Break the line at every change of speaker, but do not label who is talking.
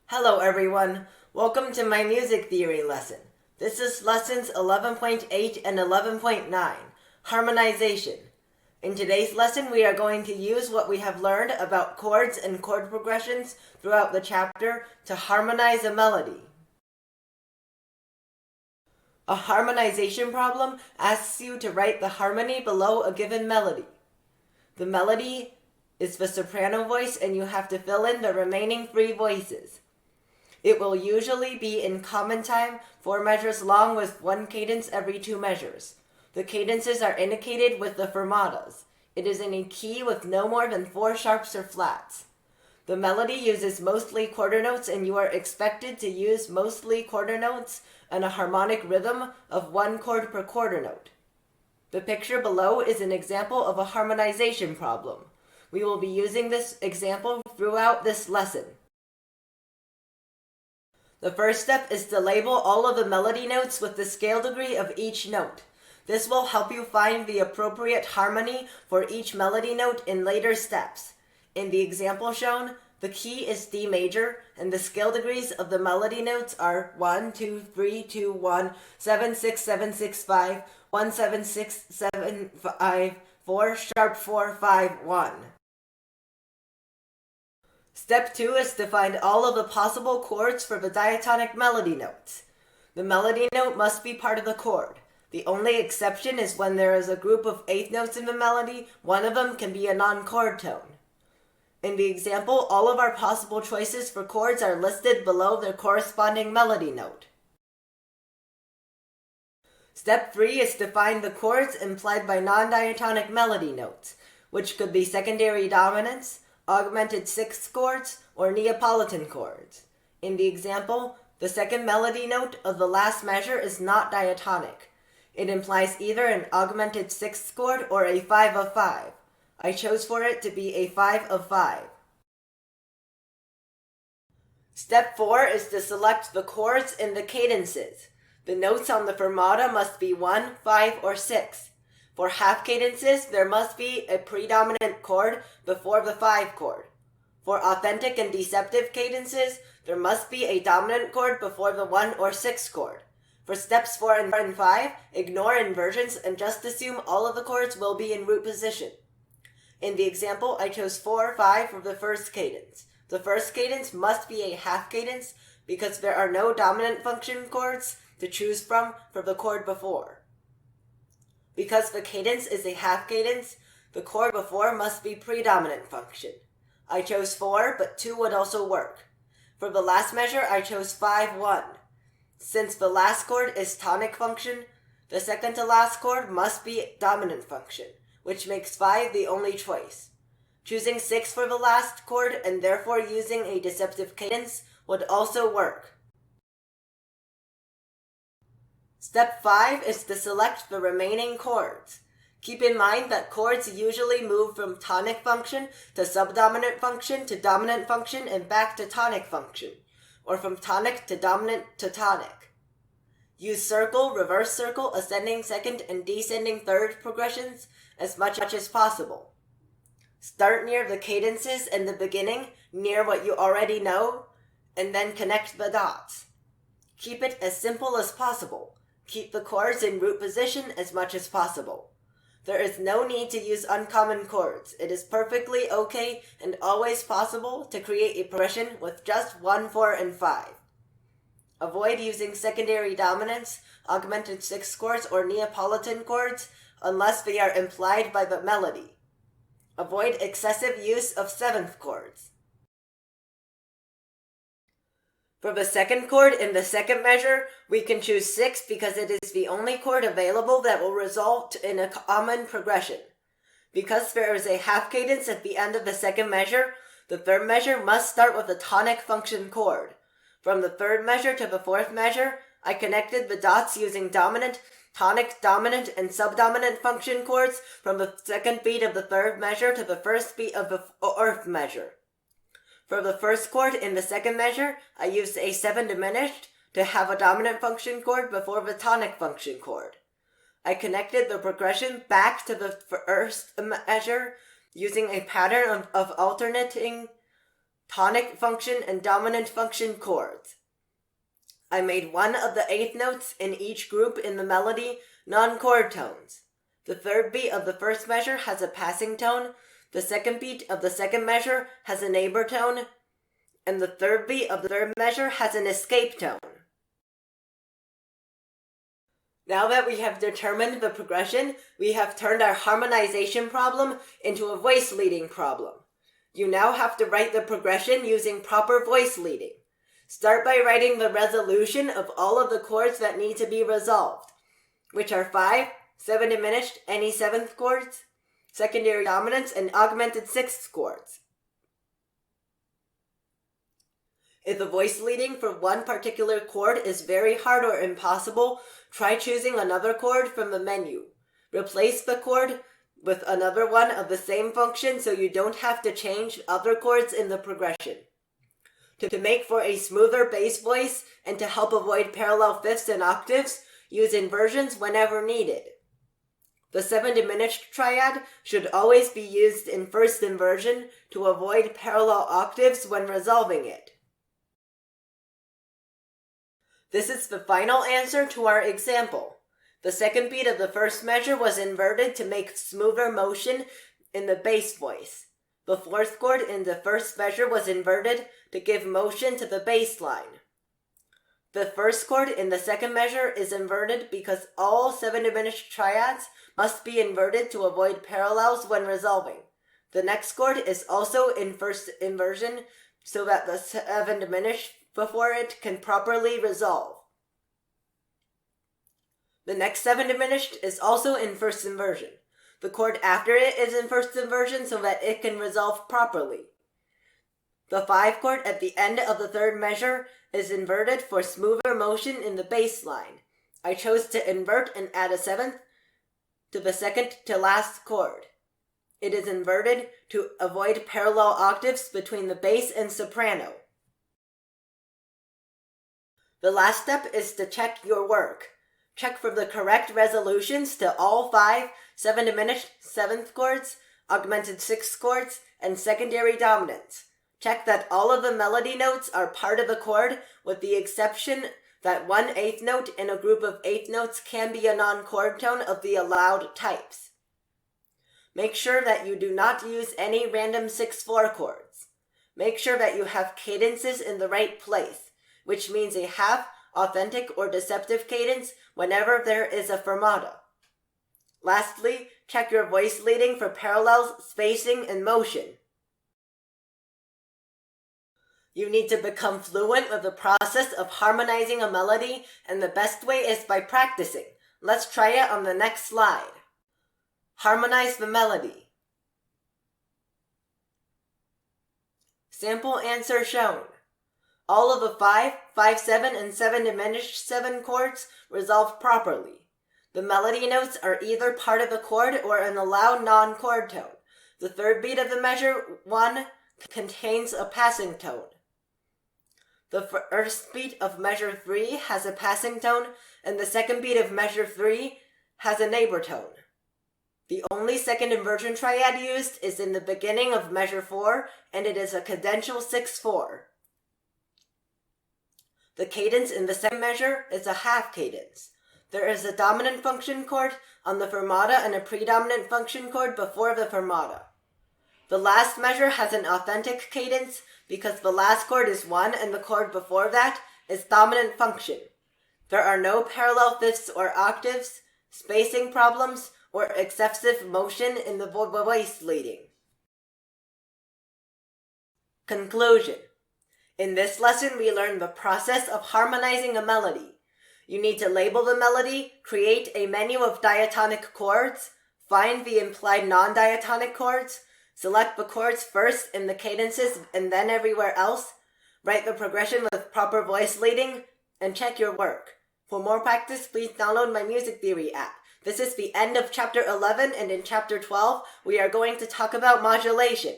Hello everyone, welcome to my music theory lesson. This is lessons 11.8 and 11.9, Harmonization. In today's lesson we are going to use what we have learned about chords and chord progressions throughout the chapter to harmonize a melody. A harmonization problem asks you to write the harmony below a given melody. The melody is the soprano voice and you have to fill in the remaining 3 voices. It will usually be in common time, 4 measures long with 1 cadence every 2 measures. The cadences are indicated with the fermatas. It is in a key with no more than 4 sharps or flats. The melody uses mostly quarter notes and you are expected to use mostly quarter notes and a harmonic rhythm of 1 chord per quarter note. The picture below is an example of a harmonization problem. We will be using this example throughout this lesson. The first step is to label all of the melody notes with the scale degree of each note. This will help you find the appropriate harmony for each melody note in later steps. In the example shown, the key is D major, and the scale degrees of the melody notes are 1, 2, 3, 2, 1, 7, 6, 7, 6, 5, 1, 7, 6, 7, 5, 4, sharp 4, 5, 1. Step 2 is to find all of the possible chords for the diatonic melody notes. The melody note must be part of the chord. The only exception is when there is a group of 8th notes in the melody, one of them can be a non-chord tone. In the example, all of our possible choices for chords are listed below their corresponding melody note. Step 3 is to find the chords implied by non-diatonic melody notes, which could be secondary dominants, augmented 6th chords, or Neapolitan chords. In the example, the second melody note of the last measure is not diatonic. It implies either an augmented 6th chord or a 5 of 5. I chose for it to be a 5 of 5. Step 4 is to select the chords in the cadences. The notes on the fermata must be 1, 5, or 6. For half cadences, there must be a predominant chord before the 5 chord. For authentic and deceptive cadences, there must be a dominant chord before the 1 or 6 chord. For steps 4 and 5, ignore inversions and just assume all of the chords will be in root position. In the example, I chose 4, 5 for the first cadence. The first cadence must be a half cadence because there are no dominant function chords to choose from for the chord before. Because the cadence is a half cadence, the chord before must be predominant function. I chose 4, but 2 would also work. For the last measure, I chose 5, 1. Since the last chord is tonic function, the second to last chord must be dominant function, which makes 5 the only choice. Choosing 6 for the last chord and therefore using a deceptive cadence would also work. Step 5 is to select the remaining chords. Keep in mind that chords usually move from tonic function to subdominant function to dominant function and back to tonic function, or from tonic to dominant to tonic. Use circle, reverse circle, ascending second, and descending third progressions as much as possible. Start near the cadences in the beginning, near what you already know, and then connect the dots. Keep it as simple as possible. Keep the chords in root position as much as possible. There is no need to use uncommon chords. It is perfectly okay and always possible to create a progression with just 1, 4, and 5. Avoid using secondary dominants, augmented 6th chords, or Neapolitan chords unless they are implied by the melody. Avoid excessive use of 7th chords. For the second chord in the second measure, we can choose 6 because it is the only chord available that will result in a common progression. Because there is a half cadence at the end of the second measure, the third measure must start with a tonic function chord. From the third measure to the fourth measure, I connected the dots using dominant, tonic, dominant, and subdominant function chords from the second beat of the third measure to the first beat of the fourth measure. For the first chord in the second measure, I used a 7 diminished to have a dominant function chord before the tonic function chord. I connected the progression back to the first measure using a pattern of alternating tonic function and dominant function chords. I made one of the eighth notes in each group in the melody non-chord tones. The third beat of the first measure has a passing tone, the second beat of the second measure has a neighbor tone, and the third beat of the third measure has an escape tone. Now that we have determined the progression, we have turned our harmonization problem into a voice leading problem. You now have to write the progression using proper voice leading. Start by writing the resolution of all of the chords that need to be resolved, which are 5, 7 diminished, any seventh chords, secondary dominants, and augmented sixth chords. If the voice leading for one particular chord is very hard or impossible, try choosing another chord from the menu. Replace the chord with another one of the same function so you don't have to change other chords in the progression. To make for a smoother bass voice and to help avoid parallel fifths and octaves, use inversions whenever needed. The 7 diminished triad should always be used in first inversion to avoid parallel octaves when resolving it. This is the final answer to our example. The second beat of the first measure was inverted to make smoother motion in the bass voice. The fourth chord in the first measure was inverted to give motion to the bass line. The first chord in the second measure is inverted because all 7 diminished triads must be inverted to avoid parallels when resolving. The next chord is also in first inversion so that the 7 diminished before it can properly resolve. The next 7 diminished is also in first inversion. The chord after it is in first inversion so that it can resolve properly. The 5 chord at the end of the third measure is inverted for smoother motion in the bass line. I chose to invert and add a 7th to the second to last chord. It is inverted to avoid parallel octaves between the bass and soprano. The last step is to check your work. Check for the correct resolutions to all 5 7 diminished 7th chords, augmented 6th chords, and secondary dominants. Check that all of the melody notes are part of the chord, with the exception that one eighth note in a group of eighth notes can be a non-chord tone of the allowed types. Make sure that you do not use any random 6/4 chords. Make sure that you have cadences in the right place, which means a half, authentic, or deceptive cadence whenever there is a fermata. Lastly, check your voice leading for parallels, spacing, and motion. You need to become fluent with the process of harmonizing a melody, and the best way is by practicing. Let's try it on the next slide. Harmonize the melody. Sample answer shown. All of the 5, 5, 7, and 7 diminished 7 chords resolve properly. The melody notes are either part of the chord or an allowed non-chord tone. The third beat of the measure 1 contains a passing tone. The first beat of measure 3 has a passing tone, and the second beat of measure 3 has a neighbor tone. The only second inversion triad used is in the beginning of measure 4, and it is a cadential 6/4. The cadence in the second measure is a half cadence. There is a dominant function chord on the fermata and a predominant function chord before the fermata. The last measure has an authentic cadence because the last chord is 1 and the chord before that is dominant function. There are no parallel fifths or octaves, spacing problems, or excessive motion in the voice leading. Conclusion. In this lesson, we learned the process of harmonizing a melody. You need to label the melody, create a menu of diatonic chords, find the implied non-diatonic chords, select the chords first in the cadences and then everywhere else, write the progression with proper voice leading, and check your work. For more practice, please download my music theory app. This is the end of chapter 11, and in chapter 12, we are going to talk about modulation.